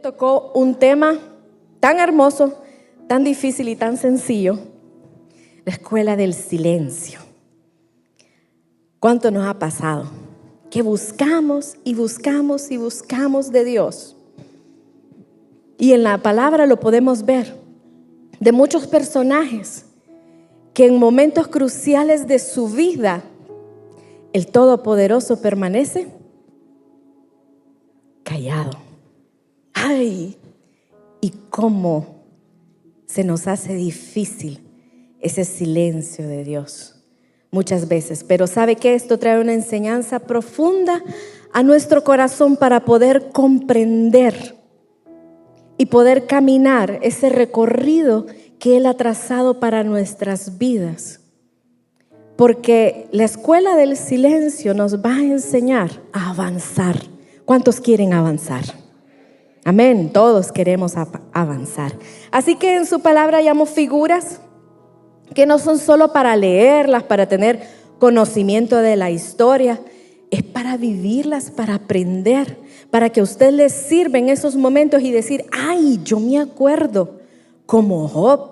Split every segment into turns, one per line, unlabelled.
tocó un tema tan hermoso, tan difícil y tan sencillo, la escuela del silencio. ¿Cuánto nos ha pasado? Que buscamos y buscamos y buscamos de Dios. Y en la palabra lo podemos ver, de muchos personajes que en momentos cruciales de su vida, el Todopoderoso permanece callado. ¡Ay! Y cómo se nos hace difícil ese silencio de Dios muchas veces. Pero ¿sabe qué? Esto trae una enseñanza profunda a nuestro corazón para poder comprender y poder caminar ese recorrido que Él ha trazado para nuestras vidas. Porque la escuela del silencio nos va a enseñar a avanzar. ¿Cuántos quieren avanzar? Amén, todos queremos avanzar. Así que en su palabra hallamos figuras que no son solo para leerlas, para tener conocimiento de la historia, es para vivirlas, para aprender, para que a usted les sirva en esos momentos y decir, ay, yo me acuerdo, como Job,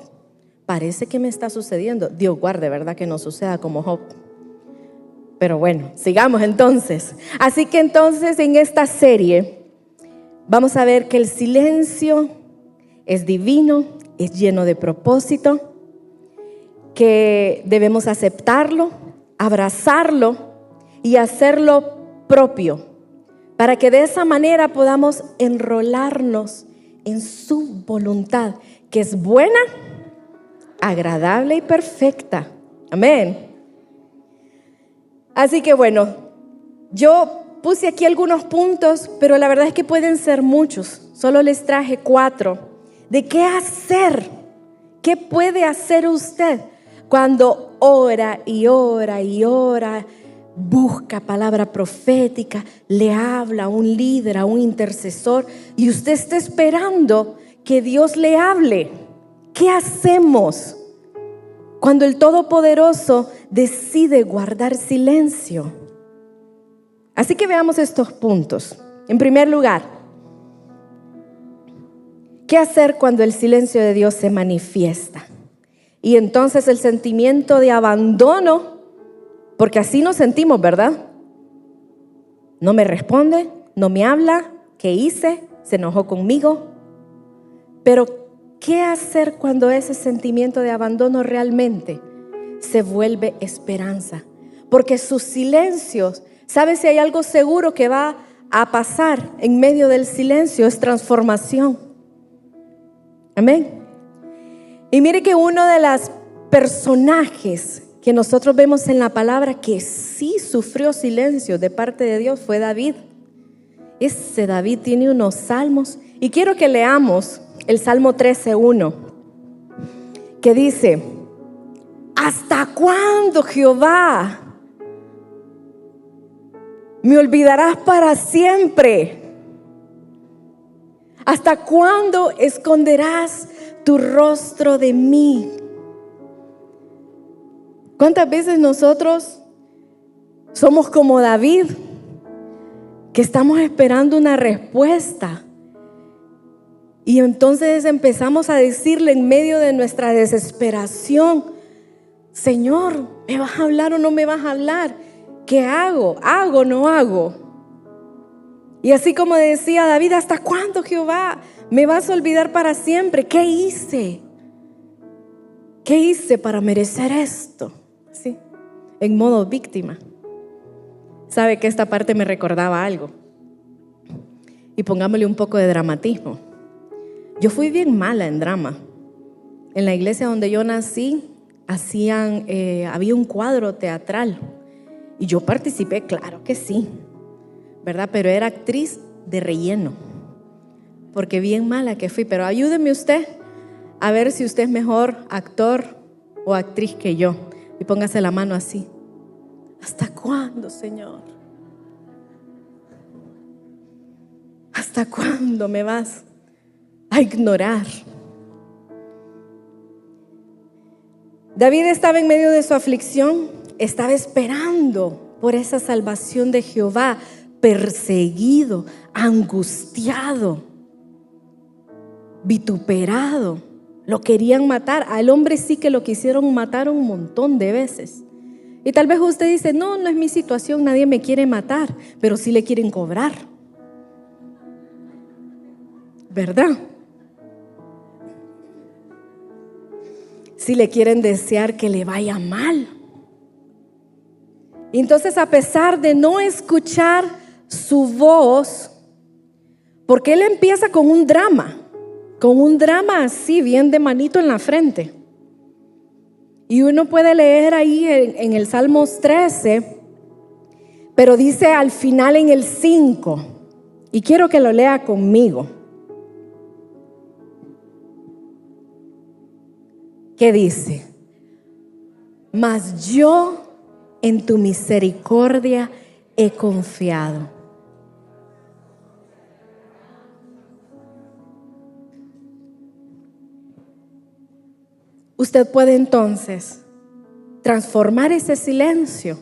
parece que me está sucediendo. Dios guarde, ¿verdad? Que no suceda como Job. Pero bueno, sigamos entonces. Así que entonces en esta serie vamos a ver que el silencio es divino, es lleno de propósito, que debemos aceptarlo, abrazarlo y hacerlo propio, para que de esa manera podamos enrolarnos en su voluntad, que es buena, agradable y perfecta. Amén. Así que bueno, yo puse aquí algunos puntos, pero la verdad es que pueden ser muchos. Solo les traje 4 de qué hacer, qué puede hacer usted cuando ora y ora y ora, busca palabra profética, le habla a un líder, a un intercesor, y usted está esperando que Dios le hable. ¿Qué hacemos cuando el Todopoderoso decide guardar silencio? Así que veamos estos puntos. En primer lugar, ¿qué hacer cuando el silencio de Dios se manifiesta? Y entonces el sentimiento de abandono, porque así nos sentimos, ¿verdad? No me responde, no me habla, ¿qué hice? Se enojó conmigo. Pero ¿qué hacer cuando ese sentimiento de abandono realmente se vuelve esperanza? Porque sus silencios, ¿sabe si hay algo seguro que va a pasar en medio del silencio? Es transformación. Amén. Y mire que uno de los personajes que nosotros vemos en la palabra que sí sufrió silencio de parte de Dios fue David. Ese David tiene unos salmos, y quiero que leamos el Salmo 13:1, que dice: ¿hasta cuándo, Jehová, me olvidarás para siempre? ¿Hasta cuándo esconderás tu rostro de mí? ¿Cuántas veces nosotros somos como David, que estamos esperando una respuesta? Y entonces empezamos a decirle en medio de nuestra desesperación: Señor, ¿me vas a hablar o no me vas a hablar? ¿Qué hago? ¿Hago o no hago? Y así como decía David, ¿hasta cuándo, Jehová, me vas a olvidar para siempre? ¿Qué hice? ¿Qué hice para merecer esto? Sí, en modo víctima. ¿Sabe que esta parte me recordaba algo? Y pongámosle un poco de dramatismo. Yo fui bien mala en drama. En la iglesia donde yo nací, había un cuadro teatral. Y yo participé, claro que sí, ¿verdad? Pero era actriz de relleno, porque bien mala que fui. Pero ayúdeme usted a ver si usted es mejor actor o actriz que yo. Y póngase la mano así. ¿Hasta cuándo, Señor? ¿Hasta cuándo me vas a ignorar? David estaba en medio de su aflicción, estaba esperando por esa salvación de Jehová, perseguido, angustiado. vituperado, lo querían matar. Al hombre sí que lo quisieron matar un montón de veces. Y tal vez usted dice, no, no es mi situación, nadie me quiere matar, pero sí le quieren cobrar, ¿verdad? Sí le quieren desear que le vaya mal. Entonces, a pesar de no escuchar su voz, porque él empieza con un drama así, bien de manito en la frente. Y uno puede leer ahí en el Salmos 13, pero dice al final en el 5, y quiero que lo lea conmigo. ¿Qué dice? Mas yo en tu misericordia he confiado. Usted puede entonces transformar ese silencio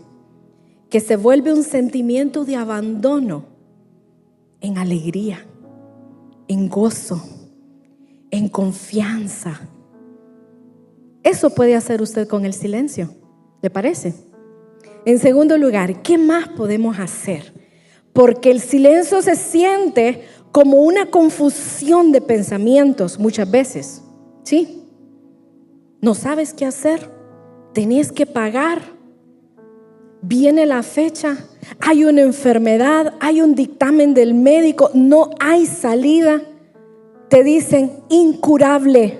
que se vuelve un sentimiento de abandono en alegría, en gozo, en confianza. Eso puede hacer usted con el silencio, ¿le parece? En segundo lugar, ¿qué más podemos hacer? Porque el silencio se siente como una confusión de pensamientos muchas veces, ¿sí? No sabes qué hacer, tenés que pagar, viene la fecha, hay una enfermedad, hay un dictamen del médico, no hay salida, te dicen incurable.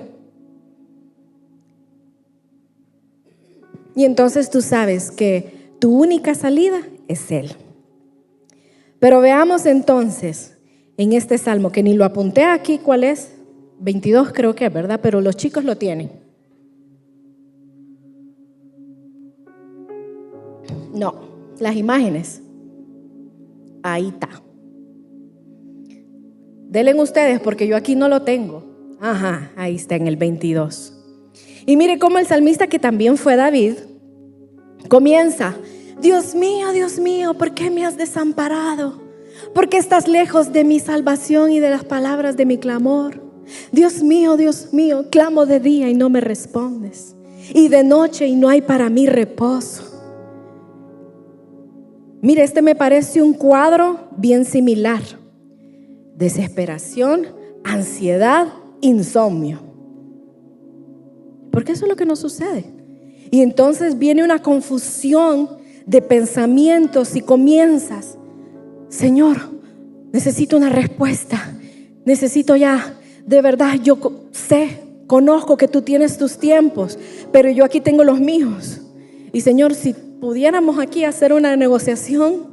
Y entonces tú sabes que tu única salida es Él. Pero veamos entonces en este salmo, que ni lo apunté aquí, ¿cuál es? 22 creo que es, ¿verdad? Pero los chicos lo tienen. No, las imágenes. Ahí está. Denle ustedes porque yo aquí no lo tengo. Ajá, ahí está en el 22. Y mire cómo el salmista, que también fue David, comienza: Dios mío, ¿por qué me has desamparado? ¿Por qué estás lejos de mi salvación y de las palabras de mi clamor? Dios mío, clamo de día y no me respondes, y de noche y no hay para mí reposo. Mire, este me parece un cuadro bien similar: desesperación, ansiedad, insomnio. Porque eso es lo que nos sucede. Y entonces viene una confusión de pensamientos y comienzas: Señor, necesito una respuesta, necesito ya, de verdad, yo conozco que tú tienes tus tiempos, pero yo aquí tengo los míos. Y Señor, si pudiéramos aquí hacer una negociación.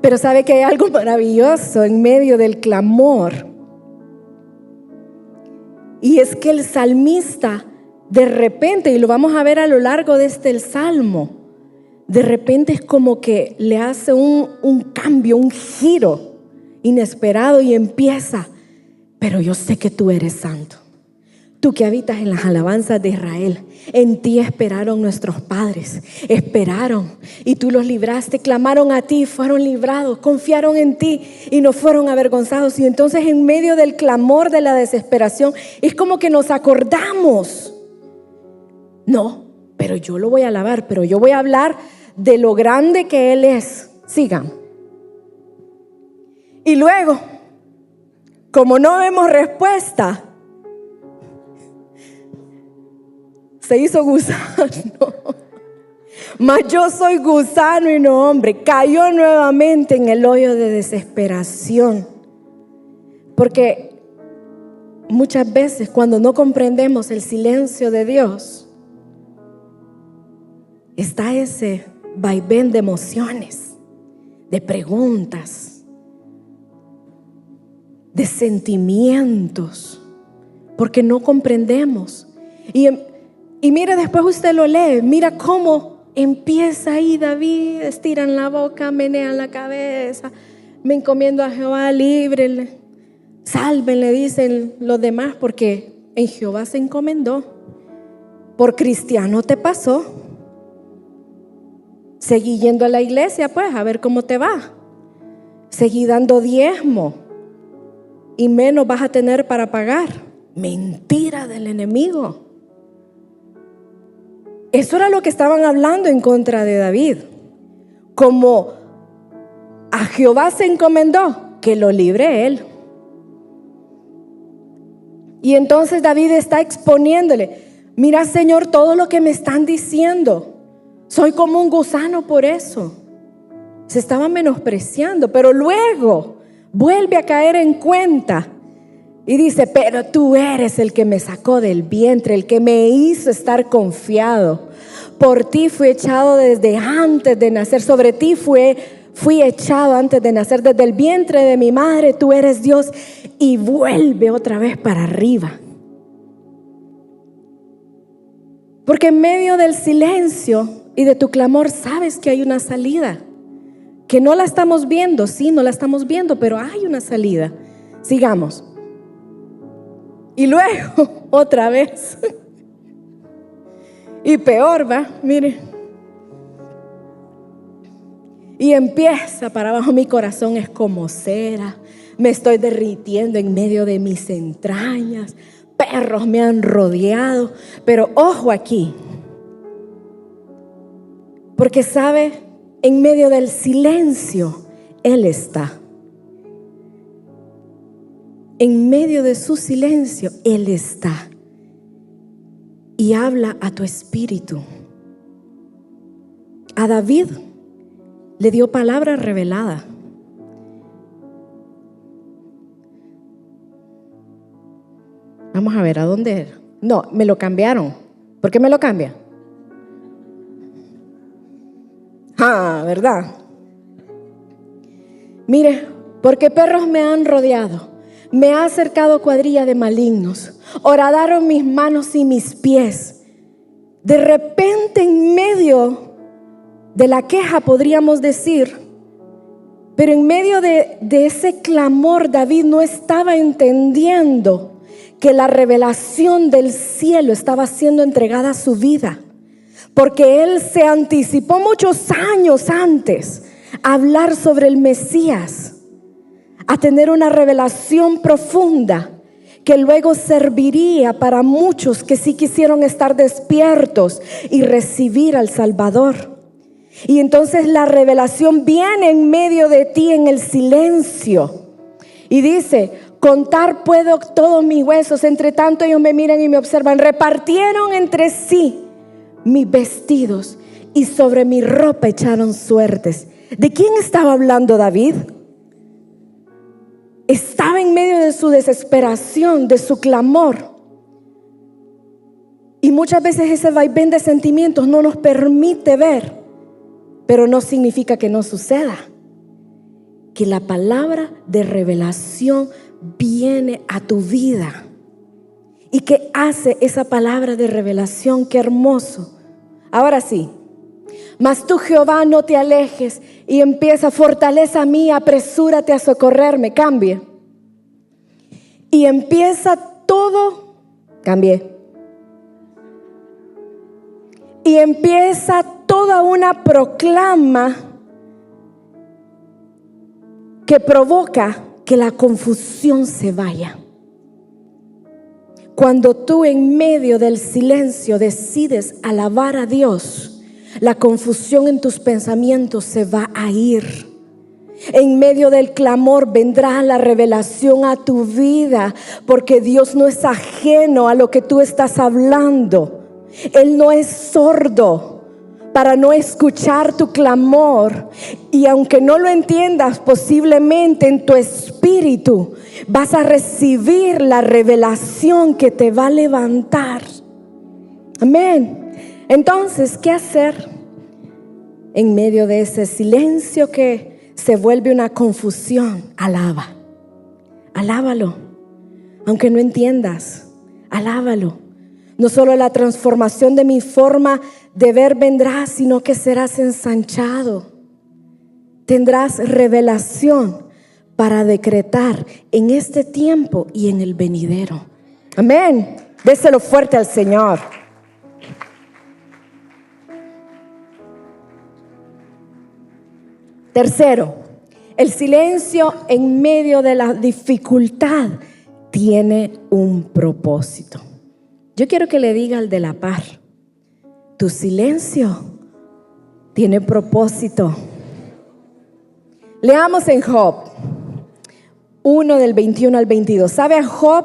Pero sabe que hay algo maravilloso en medio del clamor, y es que el salmista de repente, y lo vamos a ver a lo largo de este salmo, de repente es como que le hace un cambio, un giro inesperado, y empieza: pero yo sé que tú eres santo, tú que habitas en las alabanzas de Israel. En ti esperaron nuestros padres, esperaron y tú los libraste, clamaron a ti y fueron librados, confiaron en ti y no fueron avergonzados. Y entonces en medio del clamor, de la desesperación, es como que nos acordamos: no, pero yo lo voy a alabar, pero yo voy a hablar de lo grande que Él es. Sigan. Y luego, como no vemos respuesta, se hizo gusano. Mas yo soy gusano y no hombre. Cayó nuevamente en el hoyo de desesperación. Porque muchas veces, cuando no comprendemos el silencio de Dios, está ese vaivén de emociones, de preguntas, de sentimientos, porque no comprendemos. Y mire, después usted lo lee, mira cómo empieza ahí David: estiran la boca, menean la cabeza, me encomiendo a Jehová, líbrele, sálvenle, dicen los demás, porque en Jehová se encomendó. Por cristiano te pasó. Seguí yendo a la iglesia, pues, a ver cómo te va. Seguí dando diezmo. y menos vas a tener para pagar. Mentira del enemigo. Eso era lo que estaban hablando en contra de David. Como a Jehová se encomendó, que lo libre él. Y entonces David está exponiéndole: mira, Señor, todo lo que me están diciendo, soy como un gusano por eso. Se estaba menospreciando, pero luego vuelve a caer en cuenta y dice: pero tú eres el que me sacó del vientre, el que me hizo estar confiado. Por ti fui echado desde antes de nacer, sobre ti fui echado antes de nacer, desde el vientre de mi madre tú eres Dios. Y vuelve otra vez para arriba. Porque en medio del silencio y de tu clamor sabes que hay una salida. Que no la estamos viendo, sí, no la estamos viendo, pero hay una salida. Sigamos. Y luego, otra vez. Y peor, va, mire. Y empieza para abajo: mi corazón es como cera, me estoy derritiendo en medio de mis entrañas, perros me han rodeado. Pero ojo aquí, porque sabe, en medio del silencio Él está. En medio de su silencio Él está y habla a tu espíritu. A David le dio palabra revelada. Vamos a ver, ¿a dónde era? No, me lo cambiaron. ¿Por qué me lo cambian? ¿Verdad? Mire, porque perros me han rodeado, me ha acercado cuadrilla de malignos, horadaron mis manos y mis pies. De repente, en medio de la queja, podríamos decir, pero en medio de ese clamor, David no estaba entendiendo que la revelación del cielo estaba siendo entregada a su vida, porque él se anticipó muchos años antes a hablar sobre el Mesías, a tener una revelación profunda que luego serviría para muchos que sí quisieron estar despiertos y recibir al Salvador. Y entonces la revelación viene en medio de ti en el silencio y dice: contar puedo todos mis huesos, entre tanto ellos me miran y me observan. Repartieron entre sí mis vestidos y sobre mi ropa echaron suertes. ¿De quién estaba hablando David? Estaba en medio de su desesperación, de su clamor. Y muchas veces ese vaivén de sentimientos no nos permite ver, pero no significa que no suceda. Que la palabra de revelación viene a tu vida. ¿Y qué hace esa palabra de revelación? Qué hermoso. Ahora sí. Mas tú, Jehová, no te alejes. Y empieza: fortaleza mía, apresúrate a socorrerme. Cambie. Y empieza todo. Cambié. Y empieza toda una proclama que provoca que la confusión se vaya. Cuando tú en medio del silencio decides alabar a Dios, la confusión en tus pensamientos se va a ir. En medio del clamor vendrá la revelación a tu vida, porque Dios no es ajeno a lo que tú estás hablando. Él no es sordo para no escuchar tu clamor. Y aunque no lo entiendas, posiblemente en tu espíritu vas a recibir la revelación que te va a levantar. Amén. Entonces, ¿qué hacer en medio de ese silencio que se vuelve una confusión? Alaba. Alábalo. Aunque no entiendas, alábalo. No solo la transformación de mi forma de ver vendrá, sino que serás ensanchado. Tendrás revelación para decretar en este tiempo y en el venidero. Amén. Déselo fuerte al Señor. Tercero, El silencio en medio de la dificultad tiene un propósito. Yo quiero que le diga al de la par: tu silencio tiene propósito. Leamos en Job 1 del 21 al 22. ¿Sabe? A Job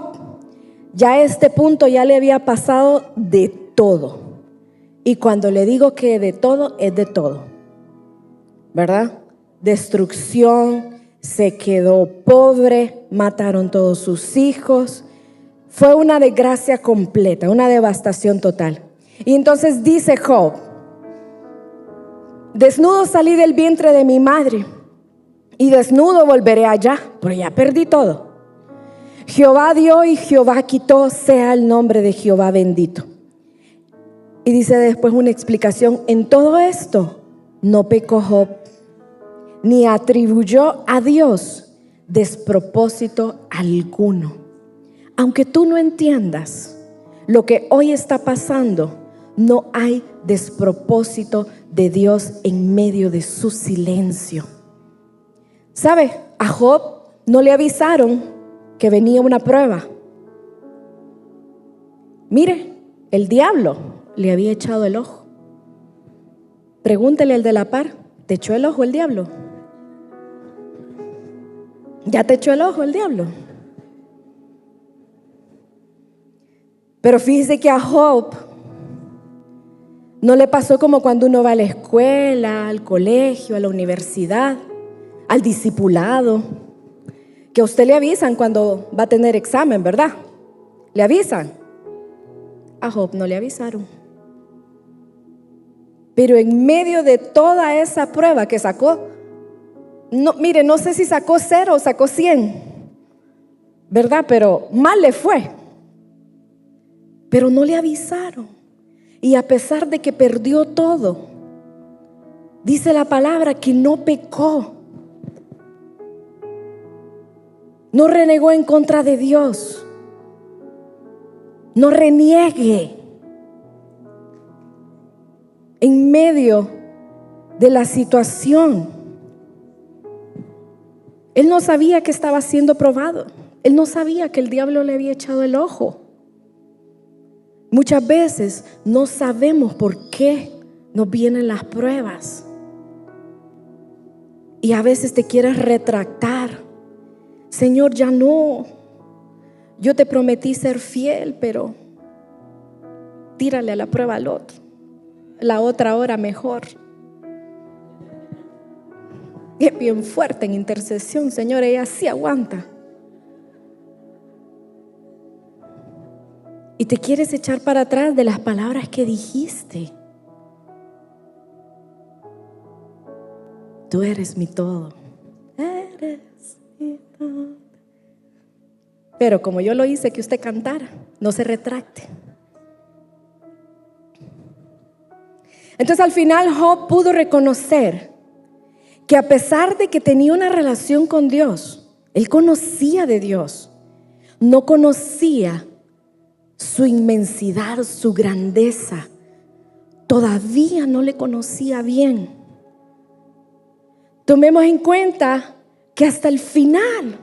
ya a este punto ya le había pasado de todo. Y cuando le digo que de todo, es de todo, ¿verdad? Destrucción, se quedó pobre, mataron todos sus hijos. Fue una desgracia completa, una devastación total. Y entonces dice Job: desnudo salí del vientre de mi madre y desnudo volveré allá, pero ya perdí todo. Jehová dio y Jehová quitó, sea el nombre de Jehová bendito. Y dice después una explicación: en todo esto no pecó Job, ni atribuyó a Dios despropósito alguno. Aunque tú no entiendas lo que hoy está pasando, no hay despropósito de Dios en medio de su silencio. ¿Sabe? A Job no le avisaron que venía una prueba. Mire, el diablo le había echado el ojo. Pregúntele al de la par: ¿te echó el ojo el diablo? ¿Ya te echó el ojo el diablo? Pero fíjese que a Job no le pasó como cuando uno va a la escuela, al colegio, a la universidad, al discipulado, que a usted le avisan cuando va a tener examen, ¿verdad? Le avisan. A Job no le avisaron. Pero en medio de toda esa prueba que sacó, mire, no sé si sacó 0 o sacó 100, ¿verdad? Pero mal le fue. Pero no le avisaron. Y a pesar de que perdió todo, dice la palabra que no pecó. No renegó en contra de Dios. No reniegue. En medio de la situación, él no sabía que estaba siendo probado. Él no sabía que el diablo le había echado el ojo. Muchas veces no sabemos por qué nos vienen las pruebas. Y a veces te quieres retractar. Señor, ya no. Yo te prometí ser fiel, pero tírale a la prueba al otro. La otra hora mejor. Y es bien fuerte en intercesión, Señor, ella sí aguanta. Y te quieres echar para atrás de las palabras que dijiste. Tú eres mi todo. Eres mi todo. Pero como yo lo hice que usted cantara, no se retracte. Entonces al final Job pudo reconocer que a pesar de que tenía una relación con Dios, él conocía de Dios, no conocía su inmensidad, su grandeza. Todavía no le conocía bien. Tomemos en cuenta que hasta el final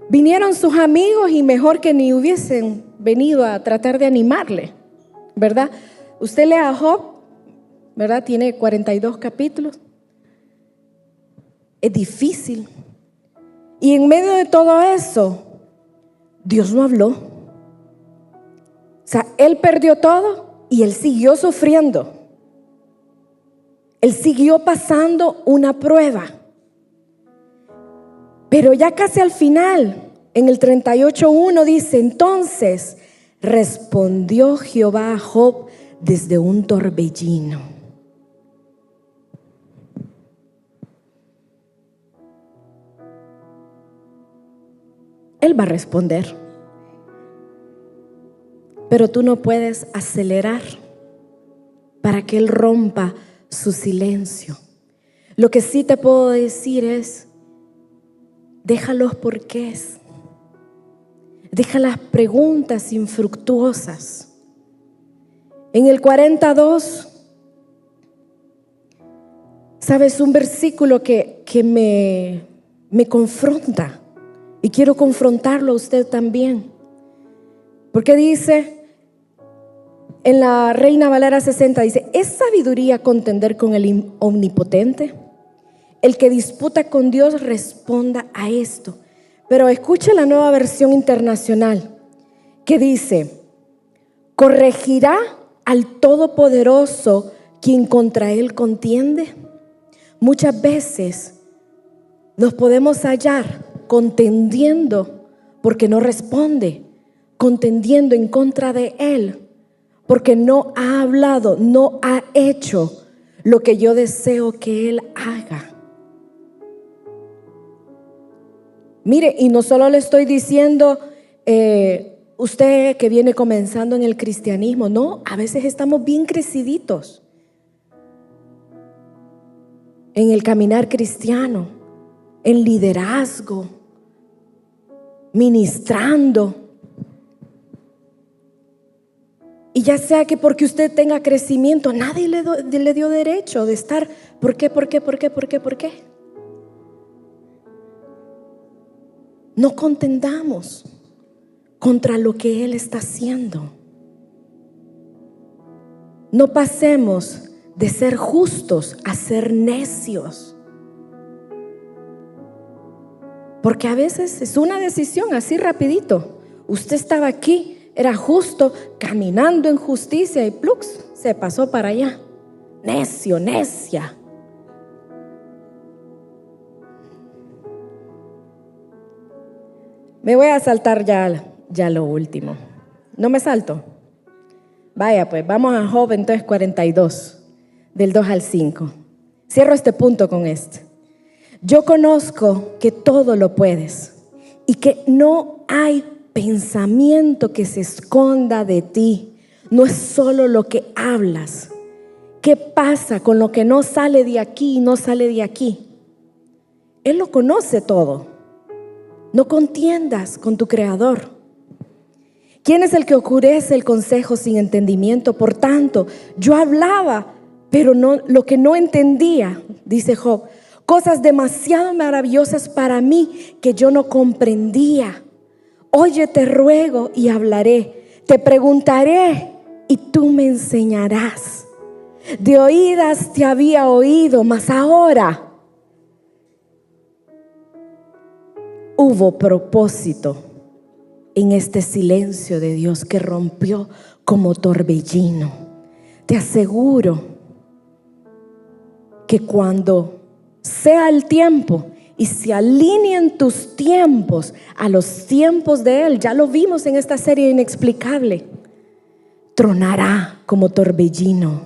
vinieron sus amigos y mejor que ni hubiesen venido a tratar de animarle, ¿verdad? Usted lea a Job, ¿verdad? Tiene 42 capítulos. Es difícil. Y en medio de todo eso, Dios no habló. O sea, él perdió todo y él siguió sufriendo. Él siguió pasando una prueba. Pero ya casi al final, en el 38:1 dice: entonces respondió Jehová a Job desde un torbellino. Él va a responder. Pero tú no puedes acelerar para que Él rompa su silencio. Lo que sí te puedo decir es: deja los porqués. Deja las preguntas infructuosas. En el 42, ¿sabes? Un versículo que me confronta. Y quiero confrontarlo a usted también. Porque dice, en la Reina Valera 60, dice, ¿es sabiduría contender con el omnipotente? El que disputa con Dios responda a esto. Pero escuche la Nueva Versión Internacional, que dice, ¿corregirá al Todopoderoso quien contra él contiende? Muchas veces nos podemos hallar contendiendo porque no responde, contendiendo en contra de él, porque no ha hablado, no ha hecho lo que yo deseo que él haga. Mire, y no solo le estoy diciendo, usted que viene comenzando en el cristianismo, no, a veces estamos bien creciditos en el caminar cristiano, en liderazgo, ministrando. Y ya sea que porque usted tenga crecimiento, nadie le dio derecho de estar. ¿Por qué? No contendamos contra lo que Él está haciendo. No pasemos de ser justos a ser necios. Porque a veces es una decisión así rapidito. Usted estaba aquí, era justo, caminando en justicia y plux, se pasó para allá. Necio, necia. Me voy a saltar ya lo último. ¿No me salto? Vaya pues, vamos a Job entonces 42, del 2 al 5. Cierro este punto con este. Yo conozco que todo lo puedes y que no hay pensamiento que se esconda de ti. No es solo lo que hablas. ¿Qué pasa con lo que no sale de aquí y no sale de aquí? Él lo conoce todo. No contiendas con tu Creador. ¿Quién es el que oscurece el consejo sin entendimiento? Por tanto, yo hablaba, pero no, lo que no entendía, dice Job, cosas demasiado maravillosas para mí que yo no comprendía. Oye, te ruego y hablaré. Te preguntaré y tú me enseñarás. De oídas te había oído, mas ahora hubo propósito en este silencio de Dios que rompió como torbellino. Te aseguro que cuando sea el tiempo y se alineen tus tiempos a los tiempos de Él, ya lo vimos en esta serie inexplicable, tronará como torbellino.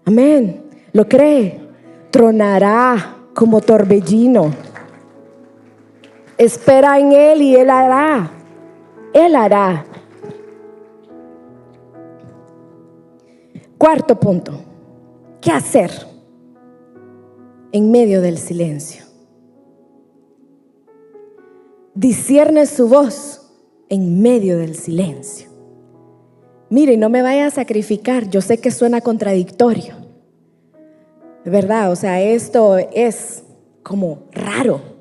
Amén. ¿Lo cree? Tronará como torbellino. Espera en Él y Él hará. Él hará. Cuarto punto. ¿Qué hacer en medio del silencio? Discierne su voz en medio del silencio. Mire, no me vaya a sacrificar. Yo sé que suena contradictorio, ¿verdad? O sea, esto es como raro.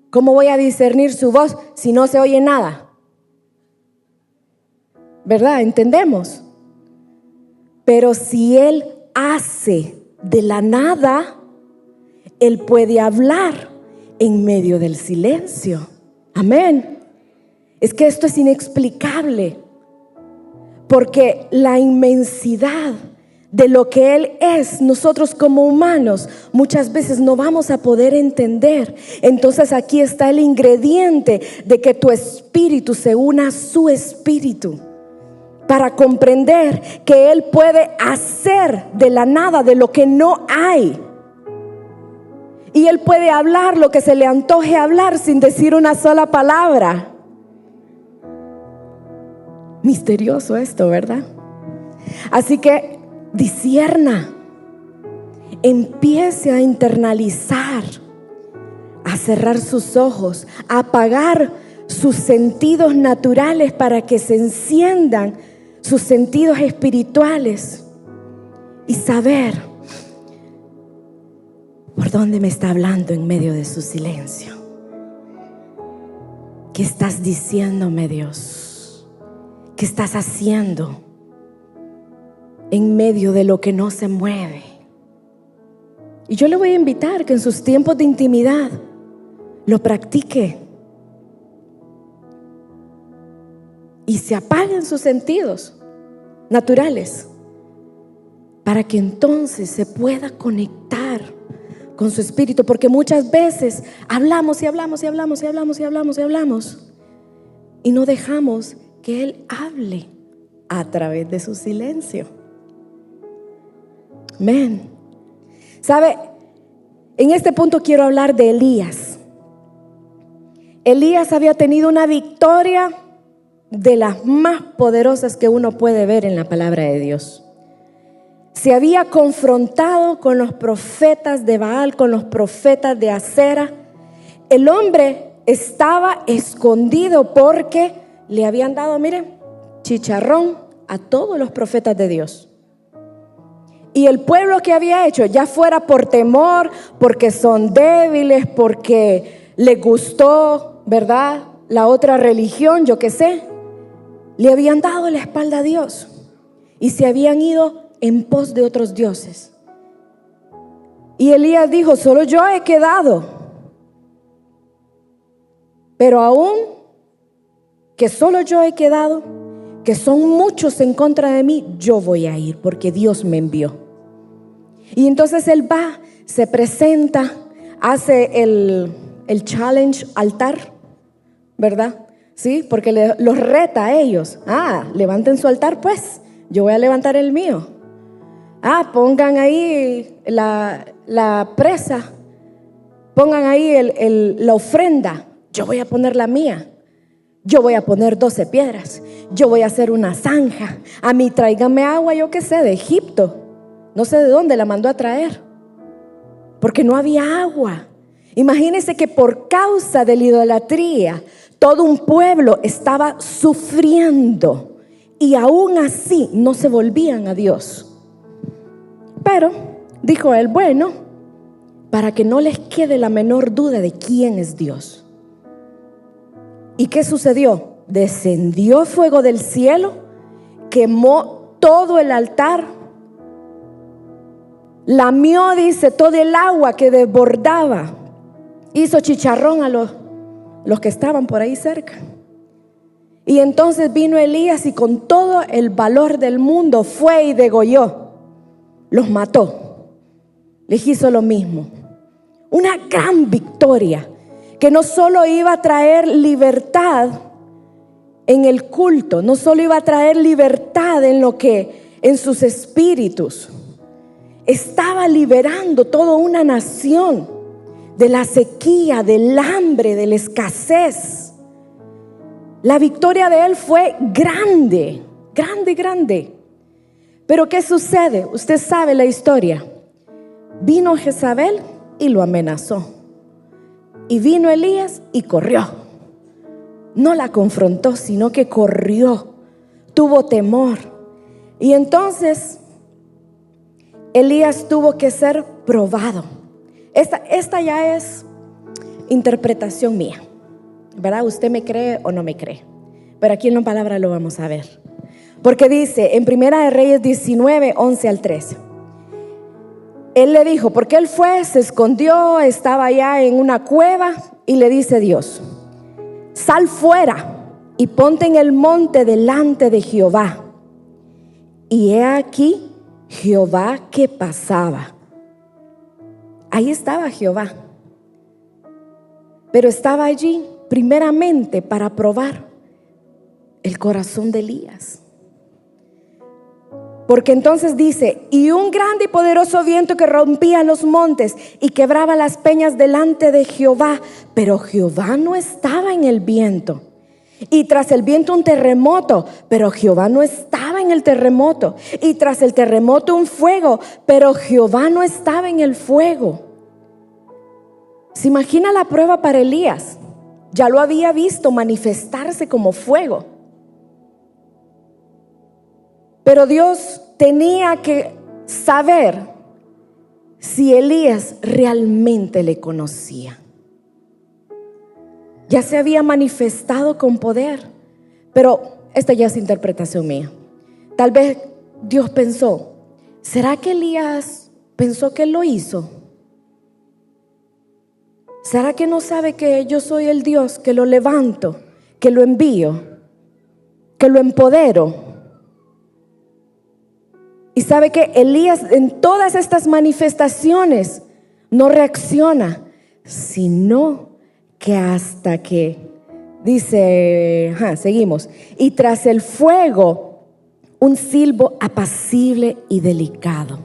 ¿Cómo voy a discernir su voz si no se oye nada? ¿Verdad? ¿Entendemos? Pero si Él hace de la nada, Él puede hablar en medio del silencio. Amén. Es que esto es inexplicable, porque la inmensidad de lo que Él es, nosotros como humanos muchas veces no vamos a poder entender. Entonces aquí está el ingrediente de que tu espíritu se una a su espíritu para comprender que Él puede hacer de la nada, de lo que no hay. Y Él puede hablar lo que se le antoje hablar sin decir una sola palabra. Misterioso esto, ¿verdad? Así que discierna, empiece a internalizar, a cerrar sus ojos, a apagar sus sentidos naturales para que se enciendan sus sentidos espirituales y saber, ¿Por dónde me está hablando en medio de su silencio? ¿Qué estás diciéndome, Dios? ¿Qué estás haciendo en medio de lo que no se mueve? Y yo le voy a invitar que en sus tiempos de intimidad lo practique y se apaguen sus sentidos naturales para que entonces se pueda conectar con su espíritu, porque muchas veces hablamos y hablamos y hablamos y hablamos y hablamos y hablamos y no dejamos que Él hable a través de su silencio. Amén. ¿Sabe? En este punto quiero hablar de Elías. Elías había tenido una victoria de las más poderosas que uno puede ver en la palabra de Dios. Se había confrontado con los profetas de Baal, con los profetas de Acera. El hombre estaba escondido porque le habían dado, miren, chicharrón a todos los profetas de Dios. Y el pueblo que había hecho, ya fuera por temor, porque son débiles, porque les gustó, ¿verdad?, la otra religión, yo qué sé, le habían dado la espalda a Dios y se habían ido en pos de otros dioses. Y Elías dijo: solo yo he quedado, pero aún que solo yo he quedado, que son muchos en contra de mí, yo voy a ir porque Dios me envió. Y entonces él va, se presenta, hace el challenge altar, ¿verdad? Sí, porque los reta a ellos. Levanten su altar pues, yo voy a levantar el mío. Pongan ahí la presa, pongan ahí la ofrenda, yo voy a poner la mía. Yo voy a poner 12 piedras, yo voy a hacer una zanja. A mí tráiganme agua, yo qué sé, de Egipto. No sé de dónde la mandó a traer, porque no había agua. Imagínense que por causa de la idolatría, todo un pueblo estaba sufriendo y aún así no se volvían a Dios. Pero dijo él: bueno, para que no les quede la menor duda de quién es Dios. ¿Y qué sucedió? Descendió fuego del cielo, quemó todo el altar, lamió, dice, todo el agua que desbordaba, hizo chicharrón a los que estaban por ahí cerca. Y entonces vino Elías y con todo el valor del mundo fue y degolló, los mató, les hizo lo mismo. Una gran victoria que no solo iba a traer libertad en el culto, no solo iba a traer libertad en sus espíritus, estaba liberando toda una nación de la sequía, del hambre, de la escasez. La victoria de él fue grande, grande, grande. Pero ¿qué sucede? Usted sabe la historia. Vino Jezabel y lo amenazó. Y vino Elías y corrió. No la confrontó, sino que corrió. Tuvo temor. Y entonces Elías tuvo que ser probado. Esta ya es interpretación mía, ¿verdad? Usted me cree o no me cree, pero aquí en la palabra lo vamos a ver. Porque dice en Primera de Reyes 19, 11 al 13. Él le dijo, porque él fue, se escondió, estaba allá en una cueva, y le dice Dios: sal fuera y ponte en el monte delante de Jehová. Y he aquí Jehová que pasaba. Ahí estaba Jehová, pero estaba allí primeramente para probar el corazón de Elías. Porque entonces dice: y un grande y poderoso viento que rompía los montes y quebraba las peñas delante de Jehová, pero Jehová no estaba en el viento. Y tras el viento un terremoto, pero Jehová no estaba en el terremoto. Y tras el terremoto un fuego, pero Jehová no estaba en el fuego. ¿Se imagina la prueba para Elías? Ya lo había visto manifestarse como fuego. Pero Dios tenía que saber si Elías realmente le conocía. Ya se había manifestado con poder, pero esta ya es interpretación mía. Tal vez Dios pensó, ¿será que Elías pensó que él lo hizo? ¿Será que no sabe que yo soy el Dios que lo levanto, que lo envío, que lo empodero? Y sabe que Elías en todas estas manifestaciones no reacciona, sino que hasta que dice, seguimos, y tras el fuego un silbo apacible y delicado.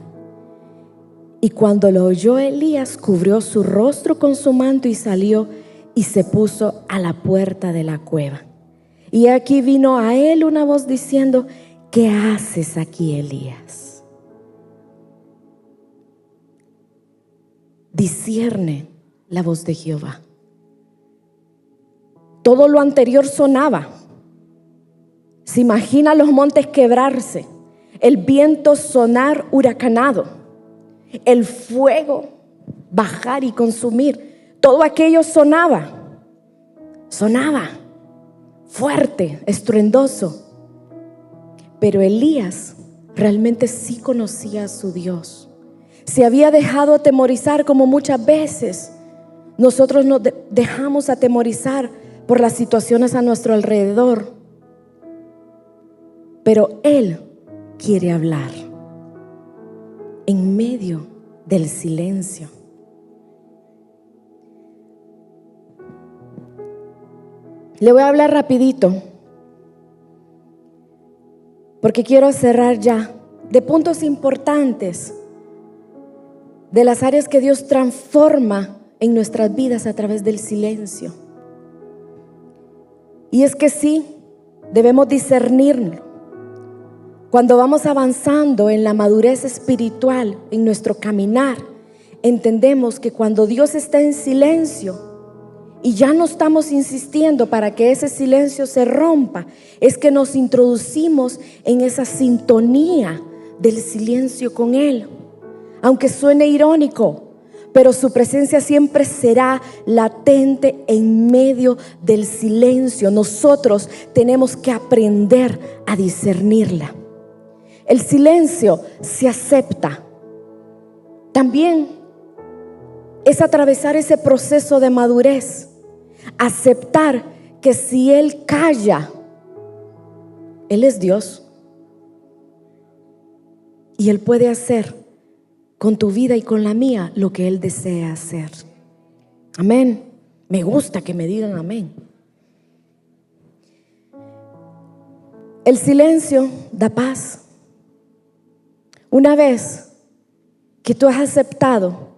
Y cuando lo oyó Elías, cubrió su rostro con su manto y salió y se puso a la puerta de la cueva. Y aquí vino a él una voz diciendo, ¿qué haces aquí, Elías? Discierne la voz de Jehová. Todo lo anterior sonaba. Se imagina los montes quebrarse, el viento sonar huracanado, el fuego bajar y consumir. Todo aquello sonaba fuerte, estruendoso. Pero Elías realmente sí conocía a su Dios. Se había dejado atemorizar, como muchas veces nosotros nos dejamos atemorizar por las situaciones a nuestro alrededor. Pero Él quiere hablar en medio del silencio. Le voy a hablar rapidito, porque quiero cerrar ya, de puntos importantes, de las áreas que Dios transforma en nuestras vidas a través del silencio. Y es que sí, debemos discernirlo. Cuando vamos avanzando en la madurez espiritual, en nuestro caminar, entendemos que cuando Dios está en silencio y ya no estamos insistiendo para que ese silencio se rompa, es que nos introducimos en esa sintonía del silencio con Él. Aunque suene irónico, pero su presencia siempre será latente en medio del silencio. Nosotros tenemos que aprender a discernirla. El silencio se acepta. También es atravesar ese proceso de madurez. Aceptar que si Él calla, Él es Dios. Y Él puede hacer con tu vida y con la mía lo que Él desea hacer. Amén. Me gusta que me digan amén. El silencio da paz. Una vez que tú has aceptado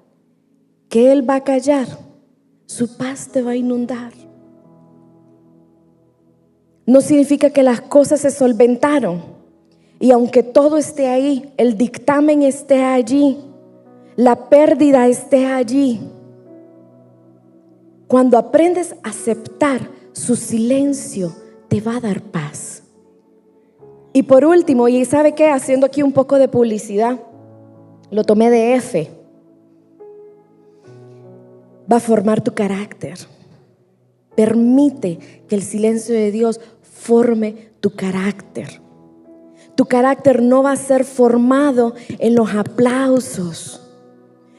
que Él va a callar, su paz te va a inundar. No significa que las cosas se solventaron. Y aunque todo esté ahí, el dictamen esté allí, la pérdida esté allí, cuando aprendes a aceptar su silencio, te va a dar paz. Y por último, y ¿sabe qué? Haciendo aquí un poco de publicidad, lo tomé de F. Va a formar tu carácter. Permite que el silencio de Dios forme tu carácter. Tu carácter no va a ser formado en los aplausos,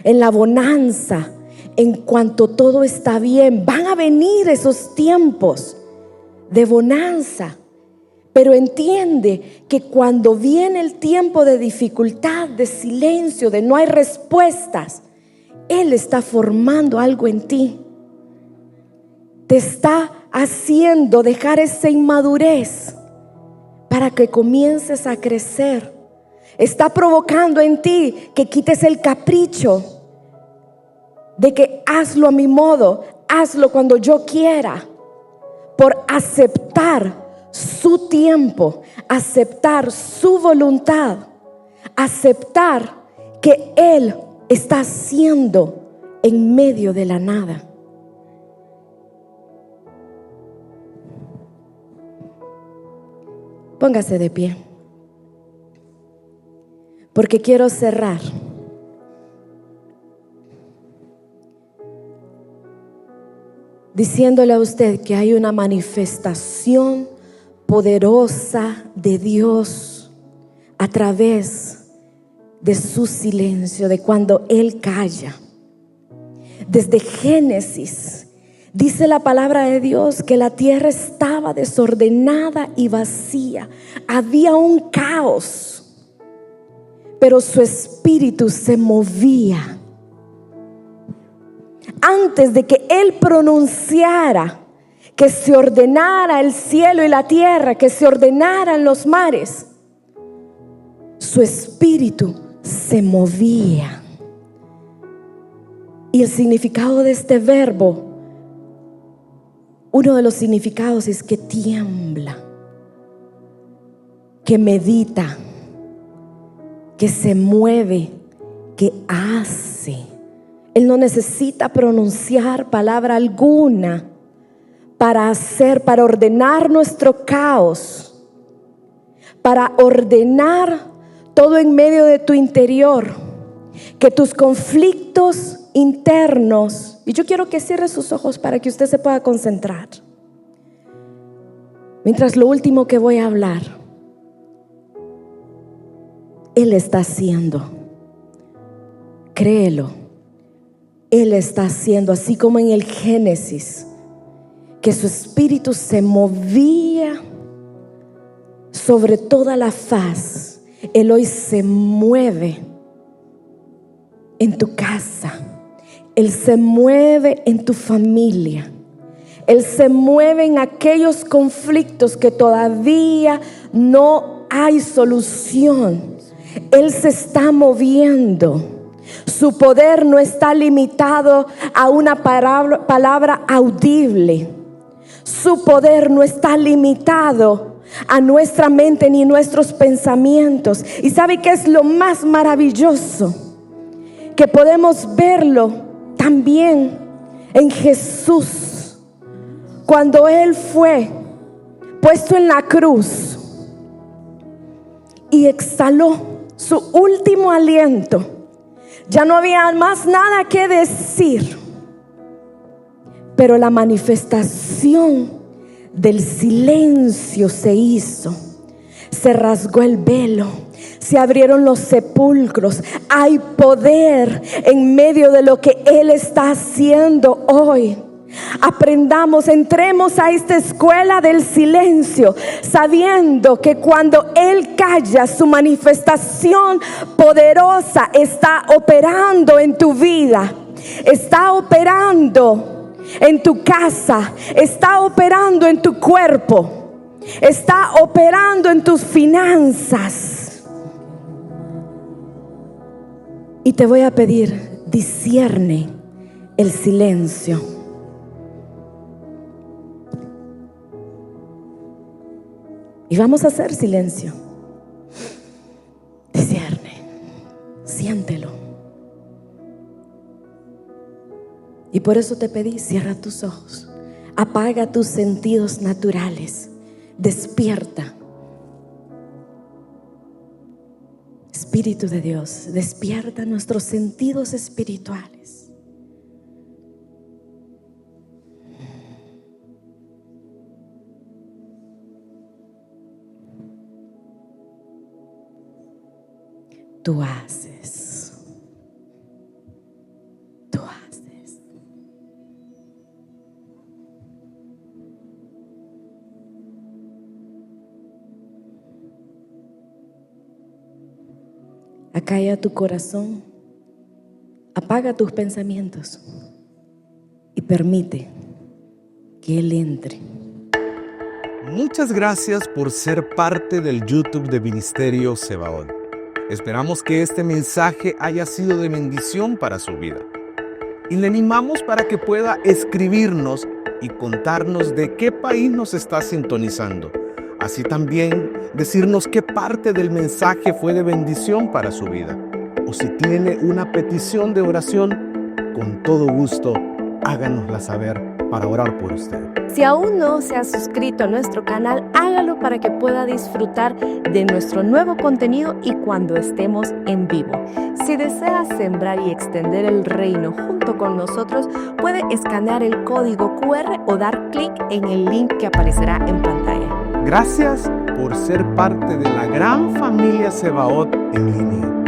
en la bonanza, en cuanto todo está bien. Van a venir esos tiempos de bonanza, pero entiende que cuando viene el tiempo de dificultad, de silencio, de no hay respuestas, Él está formando algo en ti. Te está haciendo dejar esa inmadurez para que comiences a crecer. Está provocando en ti que quites el capricho de que hazlo a mi modo, hazlo cuando yo quiera, por aceptar su tiempo, aceptar su voluntad, aceptar que Él está haciendo en medio de la nada. Póngase de pie, porque quiero cerrar diciéndole a usted que hay una manifestación poderosa de Dios a través de su silencio, de cuando Él calla. Desde Génesis dice la palabra de Dios que la tierra estaba desordenada y vacía. Había un caos, pero su espíritu se movía. Antes de que Él pronunciara que se ordenara el cielo y la tierra, que se ordenaran los mares, su espíritu se movía. Y el significado de este verbo, uno de los significados es que tiembla, que medita, que se mueve, que hace. Él no necesita pronunciar palabra alguna para hacer, para ordenar nuestro caos, para ordenar todo en medio de tu interior, que tus conflictos internos, y yo quiero que cierre sus ojos para que usted se pueda concentrar. Mientras lo último que voy a hablar, Él está haciendo, créelo, Él está haciendo, así como en el Génesis, que su espíritu se movía sobre toda la faz. Él hoy se mueve en tu casa, Él se mueve en tu familia, Él se mueve en aquellos conflictos que todavía no hay solución. Él se está moviendo. Su poder no está limitado a una palabra audible. Su poder no está limitado a nuestra mente ni nuestros pensamientos. ¿Y sabe qué es lo más maravilloso? Que podemos verlo también en Jesús. Cuando Él fue puesto en la cruz y exhaló su último aliento, ya no había más nada que decir. Pero la manifestación del silencio se hizo. Se rasgó el velo, se abrieron los sepulcros. Hay poder en medio de lo que Él está haciendo hoy. Aprendamos, entremos a esta escuela del silencio, sabiendo que cuando Él calla, su manifestación poderosa está operando en tu vida, está operando en tu casa, está operando en tu cuerpo, está operando en tus finanzas. Y te voy a pedir, discierne el silencio. Y vamos a hacer silencio. Discierne, siéntelo. Y por eso te pedí, cierra tus ojos, apaga tus sentidos naturales, despierta. Espíritu de Dios, despierta nuestros sentidos espirituales. Tú haces. Tú haces. Acalla tu corazón, apaga tus pensamientos y permite que Él entre.
Muchas gracias por ser parte del YouTube de Ministerio Sebaot. Esperamos que este mensaje haya sido de bendición para su vida. Y le animamos para que pueda escribirnos y contarnos de qué país nos está sintonizando. Así también decirnos qué parte del mensaje fue de bendición para su vida. O si tiene una petición de oración, con todo gusto háganosla saber para orar por usted.
Si aún no se ha suscrito a nuestro canal, hágalo para que pueda disfrutar de nuestro nuevo contenido y cuando estemos en vivo. Si desea sembrar y extender el reino junto con nosotros, puede escanear el código QR o dar clic en el link que aparecerá en pantalla.
Gracias por ser parte de la gran familia Sebaot en línea.